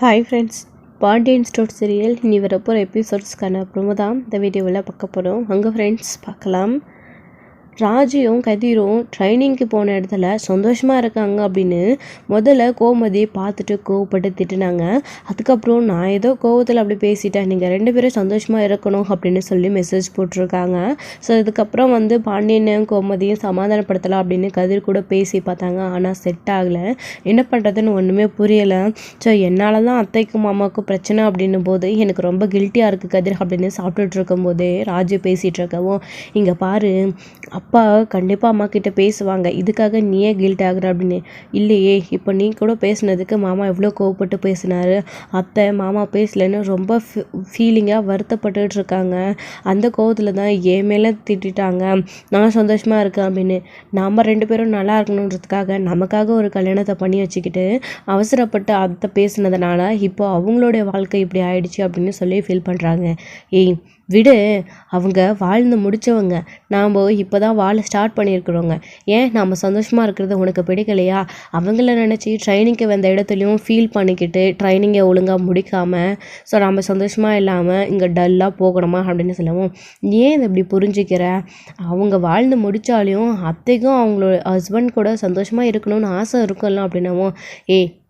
Hi friends, Pandian store serial இனி வரப்போகிற எபிசோட்ஸ்க்கான promo தான் இந்த வீடியோவில் பார்க்க போகிறோம். அங்கே ஃப்ரெண்ட்ஸ் பார்க்கலாம். ராஜியும் கதிரும் ட்ரைனிங்க்கு போன இடத்துல சந்தோஷமாக இருக்காங்க அப்படின்னு முதல்ல கோமதி பார்த்துட்டு கோவப்பட்டு திட்டுனாங்க. அதுக்கப்புறம் நான் ஏதோ கோவத்தில் அப்படி பேசிட்டேன், நீங்கள் 2 பேரும் சந்தோஷமாக இருக்கணும் அப்படின்னு சொல்லி மெசேஜ் போட்டிருக்காங்க. ஸோ இதுக்கப்புறம் பாண்டியனையும் கோமதியும் சமாதானப்படுத்தலாம் அப்படின்னு கதிர் கூட பேசி பார்த்தாங்க. ஆனால் செட் ஆகலை. என்ன பண்ணுறதுன்னு ஒன்றுமே புரியலை. ஸோ என்னால் தான் அத்தைக்கும் மாமாவுக்கும் பிரச்சனை அப்படின்னும் போது எனக்கு ரொம்ப கில்ட்டியாக இருக்குது கதிர் அப்படின்னு சாப்பிட்டுட்டு இருக்கும்போதே ராஜு பேசிகிட்டு இருக்கவும், இங்கே பாரு அப்பா கண்டிப்பாக அம்மா கிட்ட பேசுவாங்க, இதுக்காக நீயே கில்ட் ஆகுற அப்படின்னு. இல்லையே, இப்போ நீ கூட பேசுனதுக்கு மாமா எவ்வளோ கோவப்பட்டு பேசினாரு, அத்தை மாமா பேசலைன்னு ரொம்ப ஃபீலிங்காக வருத்தப்பட்டுட்டு இருக்காங்க. அந்த கோவத்தில் தான் என் மேலே திட்டாங்க, நான் சந்தோஷமாக இருக்கேன் அப்படின்னு. நாம் 2 பேரும் நல்லா இருக்கணுன்றதுக்காக நமக்காக ஒரு கல்யாணத்தை பண்ணி வச்சுக்கிட்டு அவசரப்பட்டு அத்தை பேசுனதுனால இப்போ அவங்களுடைய வாழ்க்கை இப்படி ஆயிடுச்சு அப்படின்னு சொல்லி ஃபீல் பண்ணுறாங்க. ஏய் விடு, அவங்க வாழ்ந்து முடித்தவங்க, நாம் இப்போ தான் வாழ ஸ்டார்ட் பண்ணியிருக்கிறோங்க. ஏன் நாம் சந்தோஷமாக இருக்கிறது உனக்கு பிடிக்கலையா? அவங்கள நினச்சி ட்ரைனிங்க்கு வந்த இடத்துலையும் ஃபீல் பண்ணிக்கிட்டு ட்ரைனிங்கை ஒழுங்காக முடிக்காமல் ஸோ நம்ம சந்தோஷமாக இல்லாமல் இங்கே டல்லாக போகணுமா அப்படின்னு சொல்லவும், ஏன் இதை இப்படி புரிஞ்சுக்கிற? அவங்க வாழ்ந்து முடித்தாலையும் அத்தைக்கும் அவங்களோட ஹஸ்பண்ட் கூட சந்தோஷமாக இருக்கணும்னு ஆசை இருக்கும்ல அப்படின்னவும்,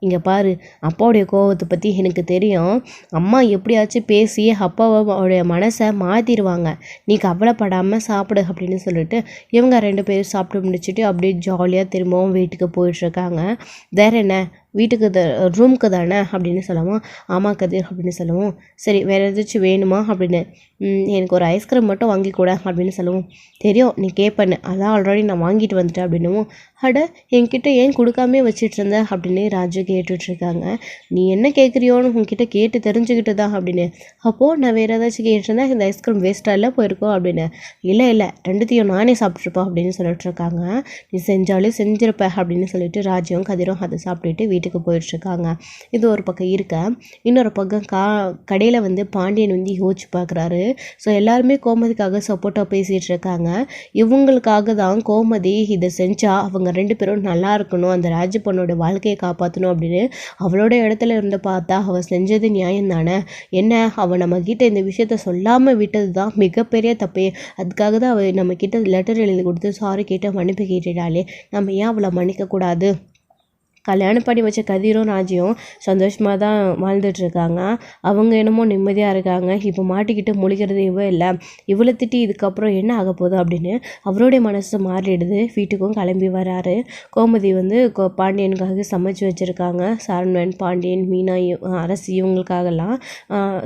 இங்கே பாரு, அப்பாவுடைய கோவத்தை பற்றி எனக்கு தெரியும். அம்மா எப்படியாச்சும் பேசி அப்பாவோடைய மனசை மாற்றிடுவாங்க, நீ கவலைப்படாமல் சாப்பிடு அப்படின்னு சொல்லிட்டு இவங்க 2 பேரும் சாப்பிட்டு முடிச்சுட்டு அப்படியே ஜாலியாக திரும்பவும் வீட்டுக்கு போயிட்டுருக்காங்க. வேற என்ன, வீட்டுக்கு ரூமுக்கு தானே அப்படின்னு சொல்லவும், ஆமாம் கதிர் அப்படின்னு சொல்லவும், சரி வேறு ஏதாச்சும் வேணுமா அப்படின்னு, எனக்கு ஒரு ஐஸ்கிரீம் மட்டும் வாங்கி கூட அப்படின்னு சொல்லவும், தெரியும் நீ கேட்பண்ணு, அதான் ஆல்ரெடி நான் வாங்கிட்டு வந்துட்டேன் அப்படின்னும், அட என்கிட்ட ஏன் கொடுக்காமே வச்சிட்டு இருந்த அப்படின்னு ராஜு கேட்டுட்ருக்காங்க. நீ என்ன கேட்குறியோன்னு உங்ககிட்ட கேட்டு தெரிஞ்சுக்கிட்டு தான் அப்படின்னு. அப்போது நான் வேறு ஏதாச்சும் கேட்டிருந்தா இந்த ஐஸ்கிரீம் வேஸ்ட்டாக இல்லை போயிருக்கோம் அப்படின்னு. இல்லை 2த்தையும் நானே சாப்பிட்ருப்போம் அப்படின்னு சொல்லிட்டுருக்காங்க. நீ செஞ்சாலும் செஞ்சிருப்ப அப்படின்னு சொல்லிட்டு ராஜுவும் கதிரும் அதை சாப்பிட்டுட்டு வீட்டுக்கு போயிட்டுருக்காங்க. இது ஒரு பக்கம் இருக்க, இன்னொரு பக்கம் கடையில் பாண்டியன் யோசிச்சு பார்க்குறாரு. ஸோ எல்லாருமே கோமதிக்காக சப்போர்ட்டாக பேசிகிட்டு இருக்காங்க. இவங்களுக்காக தான் கோமதி இதை செஞ்சால் அவங்க 2 பேரும் நல்லா இருக்கணும், அந்த ராஜு பொண்ணோட வாழ்க்கையை காப்பாற்றணும் அப்படின்னு அவளோட இடத்துல இருந்து பார்த்தா அவள் செஞ்சது நியாயம் தானே. என்ன, அவள் நம்மக்கிட்ட இந்த விஷயத்த சொல்லாமல் விட்டது தான் மிகப்பெரிய தப்பே. அதுக்காக தான் அவள் நம்மக்கிட்ட லெட்டர் எழுதி கொடுத்து சாரி கேட்டு மன்னிப்பு கேட்டுட்டாலே, நம்ம ஏன் அவளை மன்னிக்கக்கூடாது? கல்யாணம் பண்ணி வச்ச கதிரும் ராஜியும் சந்தோஷமாக தான் வாழ்ந்துட்டுருக்காங்க. அவங்க என்னமோ நிம்மதியாக இருக்காங்க. இப்போ மாட்டிக்கிட்டு முழிக்கிறது இல்லை, இவ்வளோ திட்டி இதுக்கப்புறம் என்ன ஆக போகுது அப்படின்னு அவருடைய மனசு மாறிடுது. வீட்டுக்கும் கிளம்பி வராரு. கோமதி பாண்டியனுக்காக சமைச்சு வச்சுருக்காங்க. சரண்வன், பாண்டியன், மீனா, அரசி இவங்களுக்காகலாம்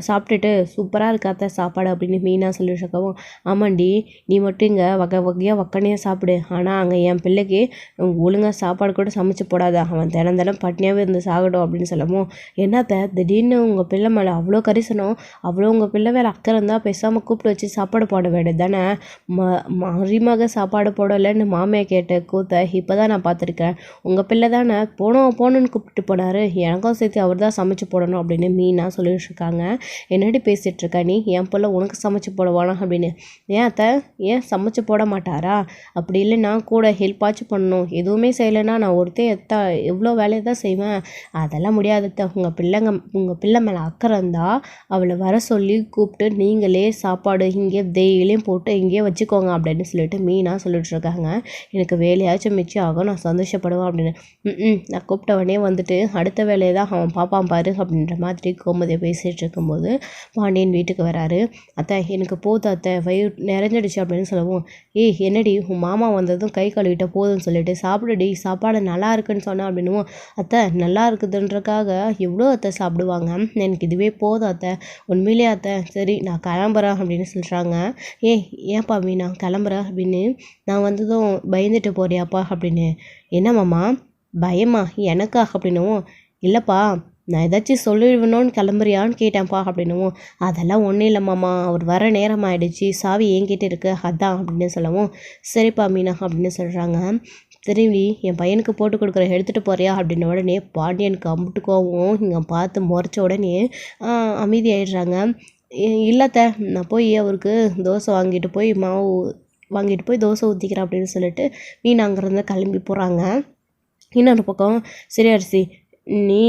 சாப்பிட்டுட்டு சூப்பராக இருக்காத்த சாப்பாடு அப்படின்னு மீனா சொல்லிட்டுருக்கவும், ஆமாண்டி நீ மட்டும் இங்கே வகை வகையாக வக்கனையாக சாப்பிடு, ஆனால் அங்கே என் பிள்ளைக்கு ஒழுங்காக சாப்பாடு கூட சமைச்சு போடாத, அவன் தினம் பட்னியாகவே இருந்து சாகடும் அப்படின்னு சொல்லவும், என்னத்த திடீர்னு உங்கள் பிள்ளை மேலே அவ்வளோ கரிசனம், அவ்வளோ உங்கள் பிள்ளை வேலை அக்கறை இருந்தால் பேசாமல் கூப்பிட்டு வச்சு சாப்பாடு போட வேண்டியது தானே. மருமக சாப்பாடு போடலைன்னு மாமியை கேட்ட கூத்த இப்போ தான் நான் பார்த்துருக்கேன். உங்கள் பிள்ளை தானே போகணுன்னு கூப்பிட்டு போனார், எனக்கும் சேர்த்து அவர் தான் சமைச்சு போடணும் அப்படின்னு மீனா சொல்லிட்டு இருக்காங்க. என்னடி பேசிகிட்டு இருக்கா நீ? என் பிள்ளை உனக்கு சமைச்சு போடுவானா அப்படின்னு. ஏன் அத்தை, ஏன் சமைச்சு போட மாட்டாரா? அப்படி இல்லை நான் கூட ஹெல்ப்பாச்சும் பண்ணணும், எதுவுமே செய்யலைன்னா நான் ஒருத்தர் எவ்வளோ வேலையை தான் செய்வேன், அதெல்லாம் முடியாது. உங்கள் பிள்ளை மேலே அக்கறை இருந்தால் அவளை வர சொல்லி கூப்பிட்டு நீங்களே சாப்பாடு இங்கே டெய்லியும் போட்டு இங்கேயே வச்சுக்கோங்க அப்படின்னு சொல்லிட்டு மீனா சொல்லிட்டுருக்காங்க. எனக்கு வேலையாச்சும் மிச்சம் ஆகும், நான் சந்தோஷப்படுவேன் அப்படின்னு. நான் கூப்பிட்டவனே அடுத்த வேலையை தான் அவன் பாப்பான் பாரு அப்படின்ற மாதிரி கோமதியை பேசிகிட்டு இருக்கும்போது பாண்டியன் வீட்டுக்கு வராரு. அத்தை எனக்கு போதும் அத்தை, வயிறு நிறைஞ்சிடுச்சு அப்படின்னு சொல்லவும், என்னடி உன் மாமா வந்ததும் கை கழுவிட்ட போதும்னு சொல்லிட்டு சாப்பிடுடி, சாப்பாடு நல்லா இருக்குன்னு சொன்ன அப்படின்னு. அத்தை நல்லா இருக்குதுன்றக்காக எவ்வளோ அத்தை சாப்பிடுவாங்க, எனக்கு இதுவே போதும் அத்தை, உண்மையிலே அத்தை, சரி நான் கிளம்புறேன் அப்படின்னு சொல்கிறாங்க. ஏன்ப்பா மீனா கிளம்புற அப்படின்னு. நான் வந்ததும் பயந்துட்டு போறியாப்பா அப்படின்னு. என்னம்மாம்மா பயமா எனக்கா அப்படின்னும், இல்லைப்பா நான் ஏதாச்சும் சொல்லிடுவேணும்னு கிளம்புறியான்னு கேட்டேன்ப்பா அப்படின்னும், அதெல்லாம் ஒன்றும் இல்லைம்மாம்மா, அவர் வர நேரம் ஆகிடுச்சு, சாவி என்கிட்ட இருக்கு அதான் அப்படின்னு சொல்லவும், சரிப்பா மீனா அப்படின்னு சொல்கிறாங்க. திரும்பி என் பையனுக்கு போட்டு கொடுக்குற எடுத்துகிட்டு போறியா அப்படின்ன உடனே பாண்டியனுக்கு அம்பிட்டுக்கவும் இங்கே பார்த்து முறைச்ச உடனே அமைதி ஆயிடுறாங்க. இல்லைத்த, நான் போய் அவருக்கு தோசை வாங்கிட்டு போய் தோசை ஊற்றிக்கிறேன் அப்படின்னு சொல்லிட்டு மீன் அங்கேருந்து கிளம்பி போகிறாங்க. இன்னொரு பக்கம் சரி அரிசி, நீ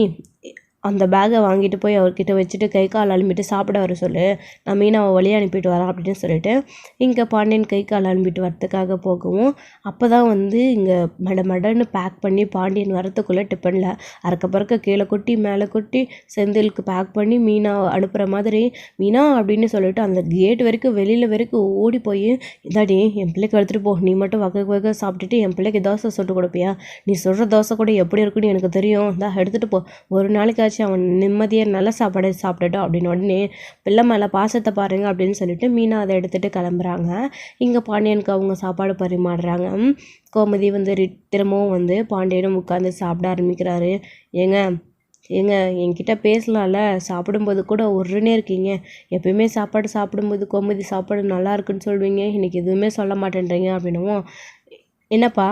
அந்த பேக்கை வாங்கிட்டு போய் அவர்கிட்ட வச்சுட்டு கை கால் அலும்பிட்டு சாப்பிட வர சொல்லு, நான் மீனாவை வழியாக அனுப்பிட்டு வரேன் அப்படின்னு சொல்லிட்டு இங்கே பாண்டியன் கை கால் அலும்பிட்டு வரத்துக்காக போகவும் அப்போ தான் வந்து இங்கே மடன்னு பேக் பண்ணி பாண்டியன் வரத்துக்குள்ளே டிஃபனில் அறக்க பறக்க கீழே கொட்டி மேலே கொட்டி செந்திலுக்கு பேக் பண்ணி மீனா அனுப்புகிற மாதிரி மீனா அப்படின்னு சொல்லிட்டு அந்த கேட் வரைக்கும் வெளியில் வரைக்கும் ஓடி போய் இதாடி என் பிள்ளைக்கு எடுத்துகிட்டு போ, நீ மட்டும் வகை சாப்பிட்டுட்டு என் பிள்ளைக்கு தோசை சுட்டு கொடுப்பியா, நீ சொல்கிற தோசை கூட எப்படி இருக்குன்னு எனக்கு தெரியும், தான் எடுத்துகிட்டு போ, ஒரு நாளைக்காச்சும் அவன் நிம்மதியாக நல்ல சாப்பாடு சாப்பிட்டுட்டோம் அப்படின்னு உடனே பிள்ளை மேலே பாசத்தை பாருங்க அப்படின்னு சொல்லிட்டு மீனா அதை எடுத்துகிட்டு கிளம்புறாங்க. இங்கே பாண்டியனுக்கு அவங்க சாப்பாடு பரிமாறுறாங்க. கோமதி வந்து திரும்பவும் வந்து பாண்டியனும் உட்காந்து சாப்பிட ஆரம்பிக்கிறாரு. ஏங்க என்கிட்ட பேசலாம்ல, சாப்பிடும்போது கூட ஒருன்னே இருக்கீங்க, எப்பயுமே சாப்பாடு சாப்பிடும்போது கோமதி சாப்பாடு நல்லா இருக்குன்னு சொல்லுவீங்க, இன்றைக்கி எதுவுமே சொல்ல மாட்டேன்றீங்க அப்படின்னும், என்னப்பா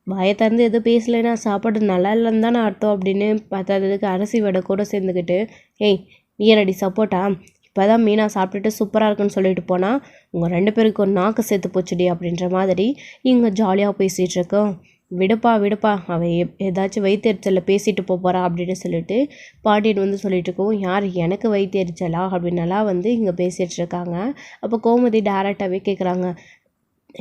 வாயை திறந்து எதுவும் பேசலைன்னா சாப்பாடு நல்லா இல்லைன்னு தானே அர்த்தம் அப்படின்னு பார்த்ததுக்கு அரிசி வடை கூட சேர்ந்துக்கிட்டு, ஏய் நீ என்னடி சப்போட்டா, இப்போ தான் மீனா சாப்பிட்டுட்டு சூப்பராக இருக்குன்னு சொல்லிட்டு போனால் உங்கள் 2 பேருக்கு ஒரு நாக்கு சேர்த்து போச்சுடி அப்படின்ற மாதிரி இங்கே ஜாலியாக பேசிகிட்டு இருக்கோம். விடுப்பா அவன் ஏதாச்சும் வயிற்றெரிச்சலில் பேசிட்டு போகிறா அப்படின்னு சொல்லிட்டு பாண்டியன் வந்து சொல்லிட்டு இருக்கோம். யார் எனக்கு வயிற்றெரிச்சலா அப்படின்னலாம் வந்து இங்கே பேசிகிட்டு இருக்காங்க. அப்போ கோமதி டேரெக்டாகவே கேட்குறாங்க,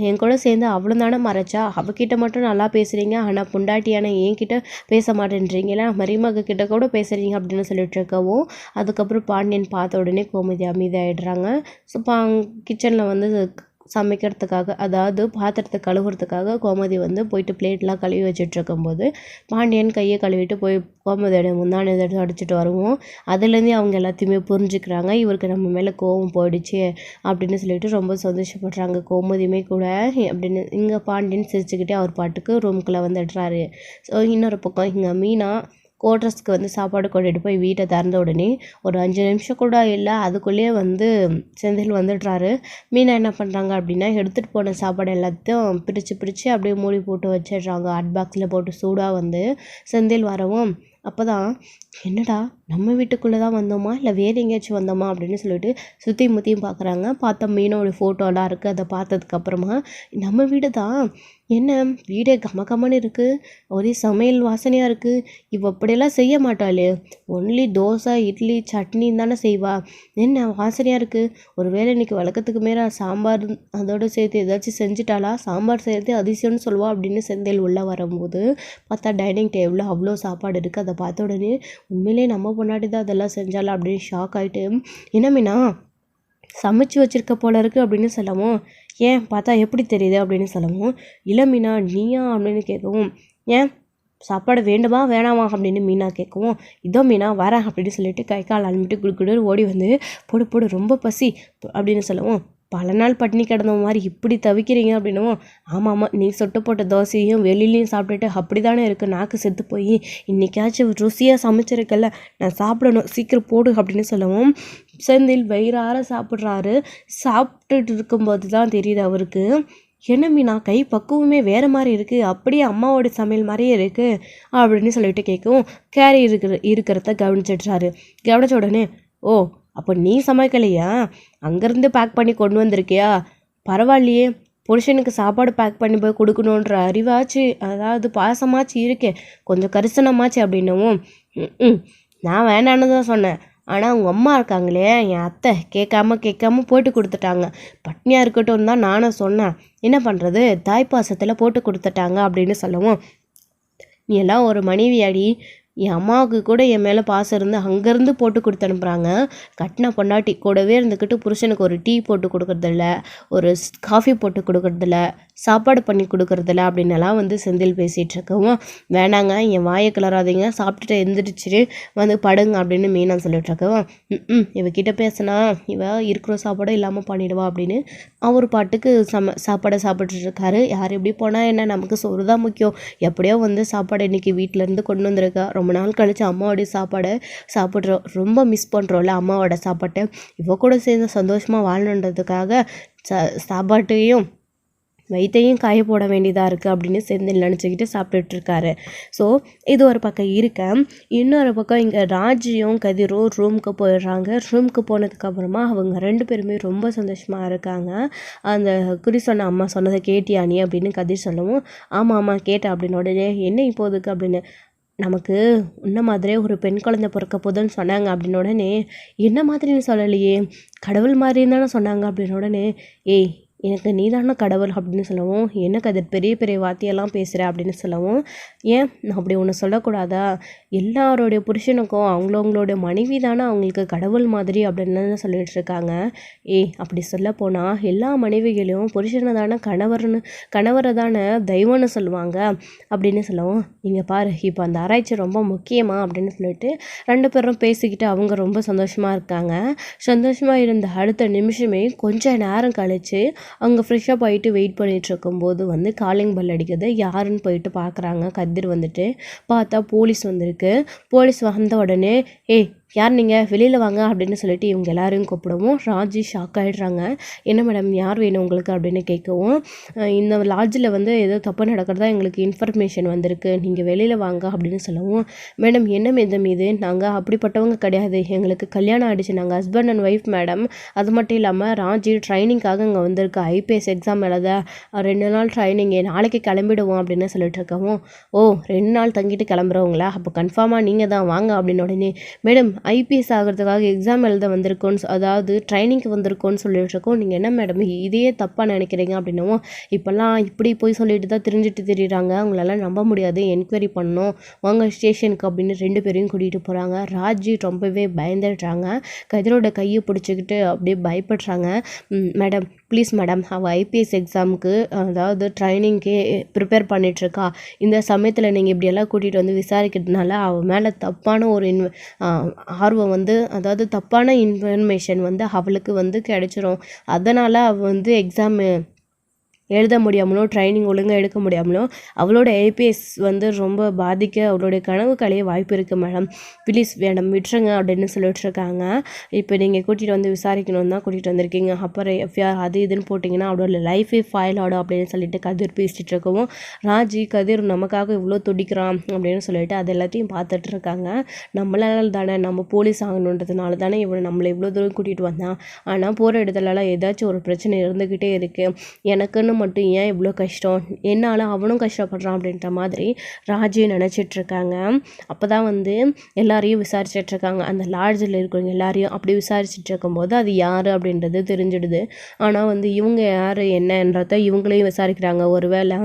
என் கூட சேர்ந்து அவ்வளோ தானே மறைச்சா, அவகிட்ட மட்டும் நல்லா பேசுகிறீங்க, ஆனால் பொண்டாட்டியான என்கிட்ட பேச மாட்டேன்றீங்களா, மருமக கிட்ட கூட பேசுகிறீங்க அப்படின்னு சொல்லிட்டு இருக்கவும் அதுக்கப்புறம் பாண்டியன் பார்த்த உடனே கோமதி அமைதியாகிடுறாங்க. ஸோ கிச்சனில் வந்து சமைக்கிறதுக்காக, அதாவது பாத்திரத்தை கழுவுறதுக்காக கோமதி வந்து போயிட்டு பிளேட்லாம் கழுவி வச்சுட்டு இருக்கும்போது பாண்டியன் கையை கழுவிட்டு போய் கோமதியோட முந்தானை எடுத்து அடிச்சுட்டு வருவோம். அதுலேருந்தே அவங்க எல்லாத்தையுமே புரிஞ்சுக்கிறாங்க, இவருக்கு நம்ம மேலே கோவம் போயிடுச்சு அப்படின்னு சொல்லிட்டு ரொம்ப சந்தோஷப்படுறாங்க கோமதியுமே கூட. அப்படின்னு இங்கே பாண்டியன் சிரிச்சுக்கிட்டே அவர் பாட்டுக்கு ரூம்குள்ளே வந்துடுறாரு. ஸோ இன்னொரு பக்கம் இங்கே மீனா கோட்ரஸ்க்கு வந்து சாப்பாடு கொண்டுட்டு போய் வீட்டை திறந்த உடனே ஒரு 5 நிமிஷம் கூட இல்லை, அதுக்குள்ளேயே வந்து செந்தில் வந்துடுறாரு. மீனா என்ன பண்ணுறாங்க அப்படின்னா எடுத்துகிட்டு போன சாப்பாடு எல்லாத்தையும் பிரித்து அப்படியே மூடி போட்டு வச்சிடுறாங்க. ஹாட் பாக்ஸில் போட்டு சூடாக வந்து செந்தில் வரவும் அப்போ தான் என்னடா நம்ம வீட்டுக்குள்ளே தான் வந்தோமா இல்லை வேறு எங்கேயாச்சும் வந்தோமா அப்படின்னு சொல்லிட்டு சுற்றி முற்றியும் பார்க்குறாங்க. பார்த்தா மீனோட ஃபோட்டோலாம் இருக்குது. அதை பார்த்ததுக்கப்புறமா நம்ம வீடு தான், என்ன வீடே கமகமன்னு இருக்குது, ஒரே சமையல் வாசனையாக இருக்குது, இவ அப்படியெல்லாம் செய்ய மாட்டாளே, ஒன்லி தோசை இட்லி சட்னின்னு தானே செய்வா, என்ன வாசனையாக இருக்குது, ஒரு வேளை இன்றைக்கி வழக்கத்துக்கு மேலே சாம்பார் அதோடு சேர்த்து ஏதாச்சும் செஞ்சுட்டாளா, சாம்பார் செய்கிறது அதிசயம்னு சொல்லுவா அப்படின்னு செந்தில் உள்ளே வரும்போது பார்த்தா டைனிங் டேபிளில் அவ்வளோ சாப்பாடு இருக்குது. அதை பார்த்த உடனே உண்மையிலே நம்ம பொண்டாட்டி தான் அதெல்லாம் செஞ்சாலும் அப்படின்னு ஷாக் ஆகிட்டு, என்ன மீனா சமைச்சு வச்சுருக்க போல இருக்குது அப்படின்னு சொல்லவும், ஏன் பார்த்தா எப்படி தெரியுது அப்படின்னு சொல்லவும், இல்லை மீனா நீயா அப்படின்னு கேட்கவும், ஏன் சாப்பாடு வேண்டுமா வேணாமா அப்படின்னு மீனா கேட்கவும், இதோ மீனா வரேன் அப்படின்னு சொல்லிட்டு கை கால் அழுமிட்டு குடுக்குடு ஓடி வந்து போடு ரொம்ப பசி அப்படின்னு சொல்லவும், பல நாள் பட்டினி கிடந்த மாதிரி இப்படி தவிக்கிறீங்க அப்படின்னும், ஆமாம் நீ சொட்டு போட்ட தோசையும் வெளியிலையும் சாப்பிட்டுட்டு அப்படி தானே இருக்குது, நாக்கு செத்து போய் இன்றைக்காச்சும் ருசியாக சமைச்சிருக்கல, நான் சாப்பிடணும் சீக்கிரம் போடு அப்படின்னு சொல்லவும் செந்தில் வயிறார சாப்பிட்றாரு. சாப்பிட்டுட்டு இருக்கும்போது தான் தெரியுது அவருக்கு, என்ன மீனா கை பக்குவமே வேறு மாதிரி இருக்குது, அப்படியே அம்மாவோட சமையல் மாதிரியே இருக்குது அப்படின்னு சொல்லிட்டு கேட்கவும் கேரி இருக்கிறத கவனிச்சிடுறாரு. கவனிச்ச உடனே, ஓ அப்போ நீ சமைக்கலையா, அங்கேருந்து பேக் பண்ணி கொண்டு வந்திருக்கியா, பரவாயில்லையே, புருஷனுக்கு சாப்பாடு பேக் பண்ணி போய் கொடுக்கணுன்ற அறிவாச்சு, அதாவது பாசமாச்சு இருக்கே, கொஞ்சம் கரிசனமாச்சு அப்படின்னவும், நான் வேணான்னு தான் சொன்னேன், ஆனால் அவங்க அம்மா இருக்காங்களே என் அத்தை கேட்காம போட்டு கொடுத்துட்டாங்க, பட்னியாக இருக்கட்டும் தான் நானும் சொன்னேன், என்ன பண்ணுறது தாய்ப்பாசத்தில் போட்டு கொடுத்துட்டாங்க அப்படின்னு சொல்லவும், நீ எல்லாம் ஒரு மனைவியாடி, என் அம்மாவுக்கு கூட என் மேலே பாசம் இருந்து அங்கேருந்து போட்டு கொடுத்து அனுப்புகிறாங்க, கட்டின பொண்டாட்டி கூடவே இருந்துக்கிட்டு புருஷனுக்கு ஒரு டீ போட்டு கொடுக்குறதில்ல, ஒரு காஃபி போட்டு கொடுக்குறதில்ல, சாப்பாடு பண்ணி கொடுக்குறதில்ல அப்படின்னலாம் வந்து செந்தில் பேசிகிட்டு இருக்கவும், வேணாங்க என் வாயை கிளறாதீங்க, சாப்பிட்டுட்டு எழுந்திரிச்சிட்டு வந்து படுங்க அப்படின்னு மீனா சொல்லிட்டு இருக்கவும், இவகிட்ட பேசினா இவ இருக்கிற சாப்பாடும் இல்லாமல் பண்ணிடுவா அப்படின்னு அவர் பாட்டுக்கு சாப்பாடை சாப்பிட்டுருக்காரு. யார் எப்படி போனால் என்ன, நமக்கு சோறு தான் முக்கியம், எப்படியோ வந்து சாப்பாடு இன்றைக்கி வீட்டிலேருந்து கொண்டு வந்திருக்கா, ரொம்ப நாள் கழித்து அம்மாவோடைய சாப்பாடை சாப்பிட்றோம், ரொம்ப மிஸ் பண்ணுறோம்ல அம்மாவோட சாப்பாட்டை, இவ கூட சேர்ந்து சந்தோஷமாக வாழணுன்றதுக்காக சாப்பாட்டையும் வயிற்றையும் காய போட வேண்டியதாக இருக்குது அப்படின்னு செந்தில் நினச்சிக்கிட்டு சாப்பிட்டுட்ருக்காரு. ஸோ இது ஒரு பக்கம் இருக்க, இன்னொரு பக்கம் இங்கே ராஜியும் கதிரும் ரூமுக்கு போயிடுறாங்க. ரூமுக்கு போனதுக்கப்புறமா அவங்க 2 பேருமே ரொம்ப சந்தோஷமாக இருக்காங்க. அந்த குறி சொன்ன அம்மா சொன்னதை கேட்டியா நீ அப்படின்னு கதிர் சொல்லவும், ஆமாம் கேட்டேன் அப்படின்னு உடனே என்ன இப்போதுக்கு அப்படின்னு, நமக்கு உன்ன மாதிரியே ஒரு பெண் குழந்தை பிறக்க போதுன்னு சொன்னாங்க அப்படின்ன உடனே, என்ன மாதிரின்னு சொல்லலையே, கடவுள் மாதிரின்னு தானே சொன்னாங்க அப்படின்ன உடனே, ஏய் எனக்கு நீ தானே கடவுள் அப்படின்னு சொல்லவும், என்ன கதிர் பெரிய பெரிய வார்த்தையெல்லாம் பேசுகிற அப்படின்னு சொல்லவும், ஏன் நான் அப்படி ஒன்று சொல்லக்கூடாதா, எல்லாருடைய புருஷனுக்கும் அவங்களோட மனைவி தானே அவங்களுக்கு கடவுள் மாதிரி அப்படின்னு சொல்லிட்டு இருக்காங்க. ஏய் அப்படி சொல்ல போனால் எல்லா மனைவிகளையும் புருஷனை தானே கணவரை தானே தெய்வம்னு சொல்லுவாங்க அப்படின்னு சொல்லவும், இங்கே பாரு இப்போ அந்த ஆராய்ச்சி ரொம்ப முக்கியமா அப்படின்னு சொல்லிட்டு 2 பேரும் பேசிக்கிட்டு அவங்க ரொம்ப சந்தோஷமாக இருக்காங்க. சந்தோஷமாக இருந்த அடுத்த நிமிஷமே கொஞ்ச நேரம் கழித்து அவங்க ஃப்ரெஷ்ஷாக போயிட்டு வெயிட் பண்ணிகிட்டு இருக்கும்போது வந்து காலிங் பெல் அடிக்குது. யாருன்னு போயிட்டு பார்க்குறாங்க. கதிர் வந்துட்டு பார்த்தா போலீஸ் வந்திருக்கு. போலீஸ் வந்த உடனே, ஏய் யார் நீங்கள் வெளியில் வாங்க அப்படின்னு சொல்லிட்டு இவங்க எல்லாரையும் கூப்பிடவும் ராஜி ஷாக் ஆகிடுறாங்க. என்ன மேடம் யார் வேணும் உங்களுக்கு அப்படின்னு கேட்கவும், இந்த லாட்ஜில் வந்து ஏதோ தப்பு நடக்கிறதா எங்களுக்கு இன்ஃபர்மேஷன் வந்திருக்கு, நீங்கள் வெளியில் வாங்க அப்படின்னு சொல்லவும், மேடம் என்ன மீது நாங்கள் அப்படிப்பட்டவங்க கிடையாது, எங்களுக்கு கல்யாணம் ஆகிடுச்சு, நாங்கள் ஹஸ்பண்ட் அண்ட் ஒய்ஃப் மேடம். அது மட்டும் இல்லாமல் ராஜி ட்ரைனிங்காக இங்கே வந்திருக்கு, ஐபிஎஸ் எக்ஸாம் எழுத 2 நாள் ட்ரைனிங்கு, நாளைக்கு கிளம்பிடுவோம் அப்படின்னு சொல்லிட்டு இருக்கவும், ஓ 2 நாள் தங்கிட்டு கிளம்புறவங்களா, அப்போ கன்ஃபார்மாக நீங்கள் தான் வாங்க அப்படின்னு உடனே, மேடம் ஐபிஎஸ் ஆகிறதுக்காக எக்ஸாம் எழுத வந்திருக்கோன்னு அதாவது ட்ரைனிங்க்கு வந்திருக்கோன்னு சொல்லிட்டு இருக்கோம், நீங்கள் என்ன மேடம் இதையே தப்பாக நினைக்கிறீங்க அப்படின்னவும், இப்போல்லாம் இப்படி போய் சொல்லிட்டு தான் தெரியுறாங்க, அவங்களெல்லாம் நம்ப முடியாது, என்கொயரி பண்ணணும் வாங்க ஸ்டேஷனுக்கு அப்படின்னு 2 பேரையும் கூட்டிகிட்டு போகிறாங்க. ராஜி ரொம்பவே பயந்துடுறாங்க. கதிரோட கையை பிடிச்சிக்கிட்டு அப்படியே பயப்படுறாங்க. மேடம் ப்ளீஸ் மேடம், அவள் ஐபிஎஸ் எக்ஸாமுக்கு அதாவது ட்ரைனிங்க்கே ப்ரிப்பேர் பண்ணிகிட்ருக்கா, இந்த சமயத்தில் நீங்கள் இப்படியெல்லாம் கூட்டிகிட்டு வந்து விசாரிக்கிறதுனால அவள் மேலே தப்பான ஒரு ஆர்வம் வந்து, அதாவது தப்பான இன்ஃபர்மேஷன் வந்து அவளுக்கு வந்து கிடைச்சிரும். அதனால் அவள் வந்து எக்ஸாமு எழுத முடியாமலோ ட்ரைனிங் ஒழுங்காக எடுக்க முடியாமலோ அவளோட ஐபிஎஸ் வந்து ரொம்ப பாதிக்க அவளுடைய கனவு கலைய வாய்ப்பு இருக்குது மேடம், ப்ளீஸ் மேடம் விட்டுருங்க அப்படின்னு சொல்லிட்டு இருக்காங்க. இப்போ நீங்கள் கூட்டிகிட்டு வந்து விசாரிக்கணும்னு தான் கூட்டிகிட்டு வந்திருக்கீங்க, அப்புறம் எஃப்ஐஆர் அது இதுன்னு போட்டிங்கன்னா அவளோட லைஃபே ஃபைல் ஆடும் அப்படின்னு சொல்லிட்டு கதிர் பேசிகிட்டு இருக்கவும், ராஜி கதிர் நமக்காக இவ்வளோ துடிக்கிறான் அப்படின்னு சொல்லிட்டு அது எல்லாத்தையும் பார்த்துட்டு இருக்காங்க. நம்மளால தானே, நம்ம போலீஸ் ஆகணுன்றதுனால தானே இவன் நம்மளை இவ்வளோ தூரம் கூட்டிகிட்டு வந்தான், ஆனால் போகிற இடத்துலலாம் ஏதாச்சும் ஒரு பிரச்சனை இருந்துக்கிட்டே இருக்குது, எனக்குன்னு மட்டும் ஏன் இவ்வளோ கஷ்டம், என்னால் அவனும் கஷ்டப்படுறான் அப்படின்ற மாதிரி ராஜி நினச்சிட்ருக்காங்க. அப்போ தான் வந்து எல்லாரையும் விசாரிச்சிட்ருக்காங்க, அந்த லாட்ஜில் இருக்கிறவங்க எல்லாரையும் அப்படி விசாரிச்சுட்டு இருக்கும்போது அது யார் அப்படின்றது தெரிஞ்சிடுது. ஆனால் வந்து இவங்க யார் என்னன்றத இவங்களையும் விசாரிக்கிறாங்க, ஒருவேளை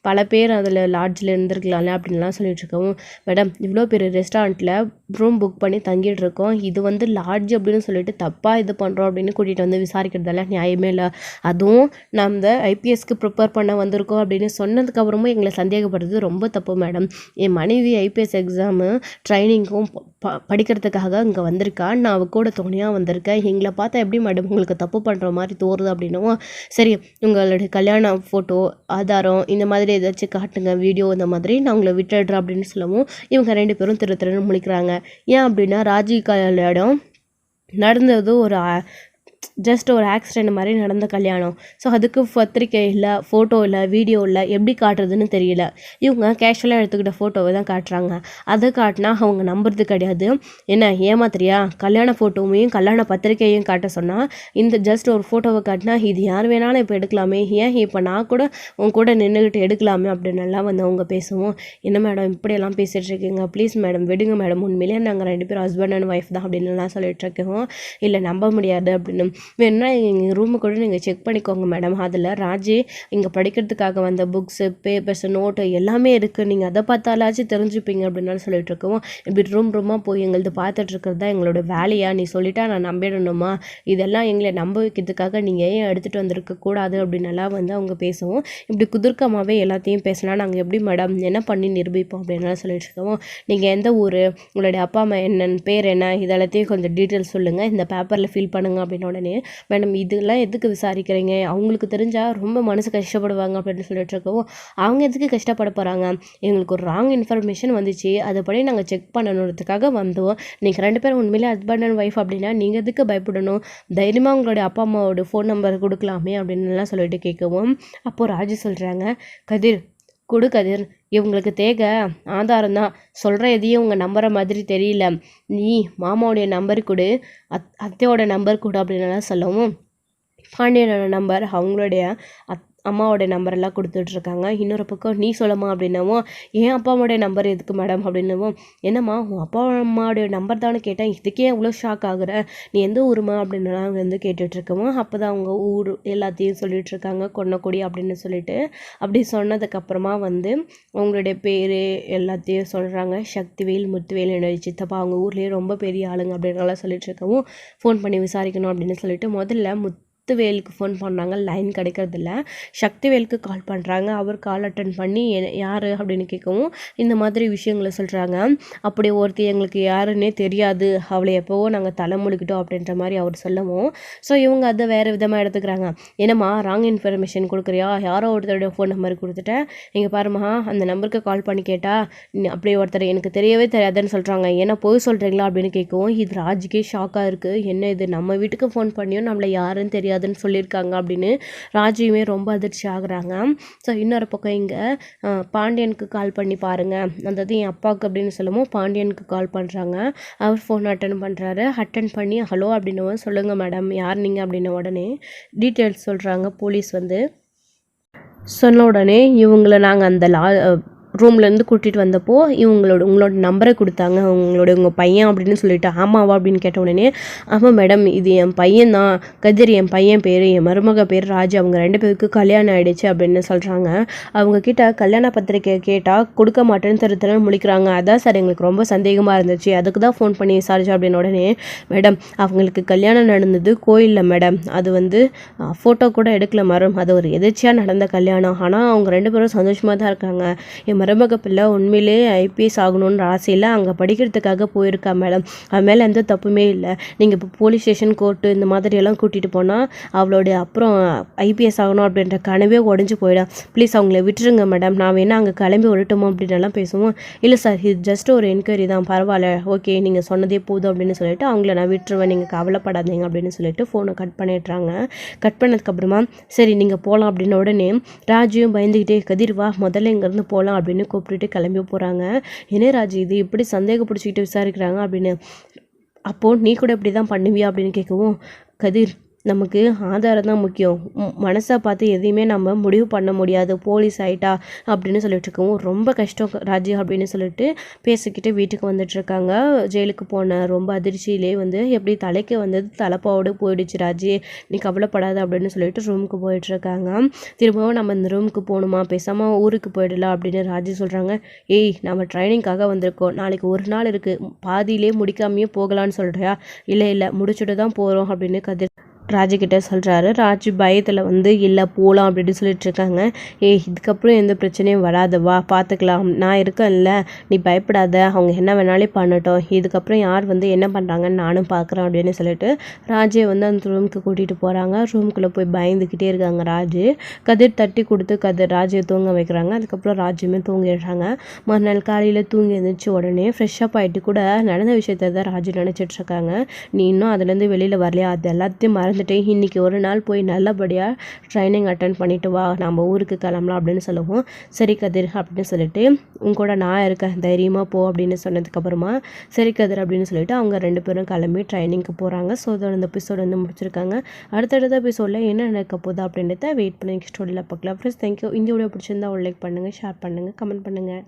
பல பேர் அதில் லாட்ஜில் இருந்திருக்கலாம்ல அப்படின்லாம் சொல்லிட்டு இருக்கவும், மேடம் இவ்வளோ பெரிய ரெஸ்டாரண்ட்டில் ரூம் புக் பண்ணி தங்கிட்டு இருக்கோம், இது வந்து லாட்ஜ் அப்படின்னு சொல்லிட்டு தப்பாக இது பண்ணுறோம் அப்படின்னு கூட்டிகிட்டு வந்து விசாரிக்கிறதால நியாயமே இல்லை, அதுவும் நம்ம ஐபிஎஸ்க்கு ப்ரிப்பேர் பண்ண வந்திருக்கோம் அப்படின்னு சொன்னதுக்கப்புறமும் எங்களை சந்தேகப்படுறது ரொம்ப தப்பு மேடம், என் மனைவி ஐபிஎஸ் எக்ஸாமு ட்ரைனிங்கும் படிக்கிறதுக்காக இங்கே வந்திருக்கா, நான் அவ கூட துணையாக வந்திருக்கேன், எங்களை பார்த்தா எப்படி மேடம் உங்களுக்கு தப்பு பண்ணுற மாதிரி தோறுது அப்படின்னும், சரி உங்களுடைய கல்யாண ஃபோட்டோ ஆதாரம் இந்த மாதிரி ஏதாச்சும் காட்டுங்க, வீடியோ இந்த மாதிரி நான் உங்களை விட்டுடுறேன் அப்படின்னு சொல்லவும் இவங்க 2 பேரும் திருன்னு முழிக்கிறாங்க. ஏன் அப்படின்னா ராஜி கல்யாணம் நடந்தது ஒரு ஜஸ்ட் ஒரு ஆக்சிடெண்ட் மாதிரி நடந்த கல்யாணம். ஸோ அதுக்கு பத்திரிக்கை இல்லை, ஃபோட்டோ இல்லை, வீடியோ இல்லை, எப்படி காட்டுறதுன்னு தெரியல, இவங்க கேஷுவலாக எடுத்துக்கிட்ட ஃபோட்டோவை தான் காட்டுறாங்க. அதை காட்டினா அவங்க நம்புறது கிடையாது. என்ன ஏமாத்திரியா, கல்யாண ஃபோட்டோவையும் கல்யாண பத்திரிக்கையும் காட்ட சொன்னால் இந்த ஜஸ்ட் ஒரு ஃபோட்டோவை காட்டினா இது யார் வேணாலும் இப்போ எடுக்கலாமே, ஏன் இப்போ நான் கூட உங்க கூட நின்றுக்கிட்டு எடுக்கலாமே அப்படின்னெல்லாம் வந்து அவங்க பேசுவோம். என்ன மேடம் இப்படியெல்லாம் பேசிகிட்டு இருக்கீங்க, ப்ளீஸ் மேடம் விடுங்க மேடம், உண்மையிலே நாங்கள் 2 பேரும் ஹஸ்பண்ட் அண்ட் ஒய்ஃப் தான் அப்படின்னுலாம் சொல்லிட்டு இருக்கோம். இல்லை நம்ப முடியாது அப்படின்னு, வேணா எங்கள் ரூமை கூட நீங்கள் செக் பண்ணிக்கோங்க மேடம், அதில் ராஜி இங்கே படிக்கிறதுக்காக வந்த புக்ஸு பேப்பர்ஸ் நோட்டு எல்லாமே இருக்குது, நீங்கள் அதை பார்த்தாலாச்சும் தெரிஞ்சுப்பீங்க அப்படின்னாலும் சொல்லிட்டு இருக்கோம். இப்படி ரூமாக போய் எங்களது பார்த்துட்ருக்கிறது தான் எங்களோட வேலையா, நீ சொல்லிட்டா நான் நம்பிடணுமா, இதெல்லாம் எங்களை நம்ப வைக்கிறதுக்காக நீங்கள் ஏன் எடுத்துகிட்டு வந்திருக்கக்கூடாது அப்படின்னலாம் வந்து அவங்க பேசுவோம். இப்படி குதிர்க்கமாகவே எல்லாத்தையும் பேசினா நாங்கள் எப்படி மேடம் என்ன பண்ணி நிரூபிப்போம் அப்படின்னாலும் சொல்லிட்டு இருக்கோம். நீங்கள் எந்த ஊர், உங்களுடைய அப்பா அம்மா என்னென்னு பேர் என்ன, இதெல்லாத்தையும் கொஞ்சம் டீட்டெயில்ஸ் சொல்லுங்கள், இந்த பேப்பரில் ஃபில் பண்ணுங்கள் அப்படின்னு உடனே, மேடம் இதெல்லாம் எதுக்கு விசாரிக்கிறீங்க, அவங்களுக்கு தெரிஞ்சால் ரொம்ப மனசு கஷ்டப்படுவாங்க அப்படின்னு சொல்லிட்டு இருக்கவும், அவங்க எதுக்கு கஷ்டப்பட போகிறாங்க, எங்களுக்கு ஒரு ராங் இன்ஃபர்மேஷன் வந்துச்சு, அதுபடி நாங்கள் செக் பண்ணணுன்றதுக்காக வந்தோம், நீங்கள் 2 பேரும் உண்மையிலே ஹஸ்பண்ட் அண்ட் ஒய்ஃப் அப்படின்னா நீங்கள் எதுக்கு பயப்படணும், தைரியமாக உங்களுடைய அப்பா அம்மாவோட ஃபோன் நம்பர் கொடுக்கலாமே அப்படின்னுலாம் சொல்லிட்டு கேட்கவும், அப்போது ராஜு சொல்கிறாங்க, கதிர் கொடு கதிர், இவங்களுக்கு தேவை ஆதாரம் தான், சொல்கிற எதையும் உங்கள் நம்புற மாதிரி தெரியல, நீ மாமாவுடைய நம்பர் கொடு, அத்தையோட நம்பர் கொடு அப்படின்னுலாம் சொல்லவும், பாண்டியனோட நம்பர் அவங்களுடைய அம்மாவோட நம்பரெல்லாம் கொடுத்துட்ருக்காங்க. இன்னொரு பக்கம் நீ சொல்லம்மா அப்படின்னவும், என் அப்பா அம்மாவோடைய நம்பர் எதுக்கு மேடம் அப்படின்னவும், என்னம்மா உன் அப்பா அம்மாவோடைய நம்பர் தானே கேட்டேன், இதுக்கே அவ்வளோ ஷாக் ஆகுற, நீ எந்த ஊருமா அப்படின்னுலாம் வந்து கேட்டுட்ருக்கவும், அப்போ தான் அவங்க ஊர் எல்லாத்தையும் சொல்லிகிட்ருக்காங்க, கொன்னக்குடி அப்படின்னு சொல்லிட்டு. அப்படி சொன்னதுக்கப்புறமா வந்து அவங்களுடைய பேர் எல்லாத்தையும் சொல்கிறாங்க. சக்திவேல், முத்துவேல் என்னுடைய சித்தப்பா, அவங்க ஊர்லேயே ரொம்ப பெரிய ஆளுங்க அப்படின்னுலாம் சொல்லிட்டு இருக்கவும், ஃபோன் பண்ணி விசாரிக்கணும் அப்படின்னு சொல்லிட்டு முதல்ல முத்துவேலுக்கு ஃபோன் பண்ணாங்க. லைன் கிடைக்கிறதில்ல. சக்திவேலுக்கு கால் பண்ணுறாங்க. அவர் கால் அட்டன் பண்ணி யார் அப்படின்னு கேட்கவும் இந்த மாதிரி விஷயங்களை சொல்கிறாங்க. அப்படி ஒருத்தி எங்களுக்கு யாருன்னே தெரியாது, அவளை எப்போவோ நாங்கள் தலை முழுக்கிட்டோம் அப்படின்ற மாதிரி அவர் சொல்லவும், ஸோ இவங்க அதை வேறு விதமாக எடுத்துக்கிறாங்க. என்னம்மா ராங் இன்ஃபர்மேஷன் கொடுக்குறியா, யாரோ ஒருத்தருடைய ஃபோன் நம்பர் கொடுத்துட்டேன், இங்கே பாருமா அந்த நம்பருக்கு கால் பண்ணி கேட்டால் அப்படி ஒருத்தர் எனக்கு தெரியவே தெரியாதுன்னு சொல்கிறாங்க, ஏன்னா போய் சொல்கிறீங்களா அப்படின்னு கேட்கவும் இது ராஜுக்கே ஷாக்காக இருக்குது. என்ன இது, நம்ம வீட்டுக்கு ஃபோன் பண்ணியும் நம்மளை யாருன்னு தெரியாதுன்னு சொல்லியிருக்காங்க அப்படின்னு ராஜுவுமே ரொம்ப அதிர்ச்சி ஆகுறாங்க. ஸோ இன்னொரு பக்கம் இங்கே பாண்டியனுக்கு கால் பண்ணி பாருங்கள், அதாவது என் அப்பாவுக்கு அப்படின்னு சொல்லவும் பாண்டியனுக்கு கால் பண்ணுறாங்க. அவர் ஃபோன் அட்டன் பண்ணுறாரு. அட்டன் பண்ணி ஹலோ அப்படின்னு சொல்லுங்கள் மேடம், யார் நீங்கள் அப்படின்ன உடனே டீட்டெயில்ஸ் சொல்கிறாங்க. போலீஸ் வந்து சொன்ன உடனே இவங்களை நாங்கள் அந்த ரூம்லேருந்து கூட்டிகிட்டு வந்தப்போ உங்களோட நம்பரை கொடுத்தாங்க, உங்கள் பையன் அப்படின்னு சொல்லிட்டு. ஆமாவா அப்படின்னு கேட்ட உடனே, ஆமாம் மேடம் இது என் பையன் தான், கதிர் என் பையன் பேர், என் மருமக பேர் ராஜு, அவங்க 2 பேருக்கு கல்யாணம் ஆகிடுச்சு அப்படின்னு சொல்கிறாங்க. அவங்கக்கிட்ட கல்யாண பத்திரிக்கை கேட்டால் கொடுக்க மாட்டேன்னு தருத்தரன்னு முழிக்கிறாங்க. அதான் சார் எங்களுக்கு ரொம்ப சந்தேகமாக இருந்துச்சு, அதுக்கு தான் ஃபோன் பண்ணி விசாரிச்சு அப்படின்னு உடனே, மேடம் அவங்களுக்கு கல்யாணம் நடந்தது கோயிலில் மேடம், அது வந்து ஃபோட்டோ கூட எடுக்கல மேடம், அது ஒரு எதிர்ச்சியாக நடந்த கல்யாணம், ஆனால் அவங்க 2 பேரும் சந்தோஷமாக தான் இருக்காங்க. என் மருமக பிள்ளை உண்மையிலே ஐபிஎஸ் ஆகணுன்ற ஆசையில் அங்கே படிக்கிறதுக்காக போயிருக்கா மேடம், அது மேலே எந்த தப்புமே இல்லை. நீங்கள் இப்போ போலீஸ் ஸ்டேஷன், கோர்ட்டு இந்த மாதிரியெல்லாம் கூட்டிகிட்டு போனால் அவளோட அப்புறம் ஐபிஎஸ் ஆகணும் அப்படின்ற கனவே உடஞ்சி போயிடும், ப்ளீஸ் அவங்கள விட்டுருங்க மேடம், நான் வேணா அங்கே கிளம்பி விடட்டுமோ அப்படின்னலாம் பேசுவோம். இல்லை சார் இது ஜஸ்ட் ஒரு என்கொயரி தான், பரவாயில்ல ஓகே நீங்கள் சொன்னதே போதும் அப்படின்னு சொல்லிட்டு அவங்கள நான் விட்டுருவேன், நீங்கள் கவலைப்படாதீங்க அப்படின்னு சொல்லிட்டு ஃபோனை கட் பண்ணிடுறாங்க. கட் பண்ணதுக்கப்புறமா சரி நீங்கள் போகலாம் அப்படின்ன உடனே ராஜுவும் பயந்துக்கிட்டே கதிர் வா முதல்ல இங்கேருந்து போகலாம் அப்படின்னு கூப்பிட்டுட்டு கிளம்பி போகிறாங்க. என்ன ராஜு இது இப்படி சந்தேகப்பிடிச்சிக்கிட்டு விசாரிக்கிறாங்க அப்படின்னு. அப்போது நீ கூட இப்படி தான் பண்ணுவியா அப்படின்னு கேட்கவும், கதிர் நமக்கு ஆதாரம் தான் முக்கியம், மனசை பார்த்து எதையுமே நம்ம முடிவு பண்ண முடியாது, போலீஸ் ஆகிட்டா அப்படின்னு சொல்லிட்டு இருக்கவும் ரொம்ப கஷ்டம் ராஜு அப்படின்னு சொல்லிட்டு பேசிக்கிட்டு வீட்டுக்கு வந்துட்டுருக்காங்க. ஜெயிலுக்கு போன ரொம்ப அதிர்ச்சியிலே வந்து எப்படி தலைக்கு வந்தது தலைப்பாவோடு போயிடுச்சு ராஜு, நீ கவலைப்படாத அப்படின்னு சொல்லிட்டு ரூமுக்கு போயிட்டுருக்காங்க. திரும்பவும் நம்ம இந்த ரூமுக்கு போகணுமா, பேசாமல் ஊருக்கு போயிடலாம் அப்படின்னு ராஜு சொல்கிறாங்க. ஏய் நம்ம ட்ரைனிங்காக வந்திருக்கோம், நாளைக்கு ஒரு நாள் இருக்குது, பாதியிலே முடிக்காமையே போகலான்னு சொல்கிறியா, இல்லை முடிச்சுட்டு தான் போகிறோம் அப்படின்னு கதிர் ராஜுக்கிட்ட சொல்கிறாரு. ராஜு பயத்தில் வந்து இல்லை போகலாம் அப்படின்னு சொல்லிட்டு இருக்காங்க. இதுக்கப்புறம் எந்த பிரச்சனையும் வராது, வா பார்த்துக்கலாம், நான் இருக்கேன்ல, நீ பயப்படாத, அவங்க என்ன வேணாலே பண்ணட்டும், இதுக்கப்புறம் யார் வந்து என்ன பண்ணுறாங்கன்னு நானும் பார்க்குறேன் அப்படின்னு சொல்லிட்டு ராஜை வந்து அந்த ரூமுக்கு கூட்டிகிட்டு போகிறாங்க. ரூமுக்குள்ளே போய் பயந்துக்கிட்டே இருக்காங்க ராஜு. கதிர் தட்டி கொடுத்து ராஜுவை தூங்க வைக்கிறாங்க. அதுக்கப்புறம் ராஜுமே தூங்கிடுறாங்க. மறுநாள் காலையில் தூங்கி எழுந்திரிச்சு உடனே ஃப்ரெஷ்ஷப் ஆகிட்டு கூட நடந்த விஷயத்த தான் ராஜு நினச்சிட்ருக்காங்க. நீ இன்னும் அதுலேருந்து வெளியில் வரலையா, அது எல்லாத்தையும் மறந்துட்டு இன்றைக்கி ஒரு நாள் போய் நல்லபடியாக ட்ரைனிங் அட்டன் பண்ணிவிட்டு வா, நம்ம ஊருக்கு கிளம்பலாம் அப்படின்னு சொல்லவும், சரி கதிர் அப்படின்னு சொல்லிட்டு உங்கூட நான் இருக்கேன் தைரியமாக போ அப்படின்னு சொன்னதுக்கப்புறமா சரி கதிர் அப்படின்னு சொல்லிட்டு அவங்க 2 பேரும் கிளம்பி ட்ரைனிங்க்கு போகிறாங்க. ஸோ அதோட இந்த எபிசோடு வந்து முடிச்சிருக்காங்க. அடுத்தடுத்த எபிசோடில் என்ன நடக்க போகுது அப்படின்றத வெயிட் பண்ணி ஸ்டோரியில் பார்க்கலாம். Friends thank you. இந்த வீடியோ பிடிச்சிருந்தா ஒரு லைக் பண்ணுங்கள், ஷேர் பண்ணுங்கள், கமெண்ட் பண்ணுங்கள்.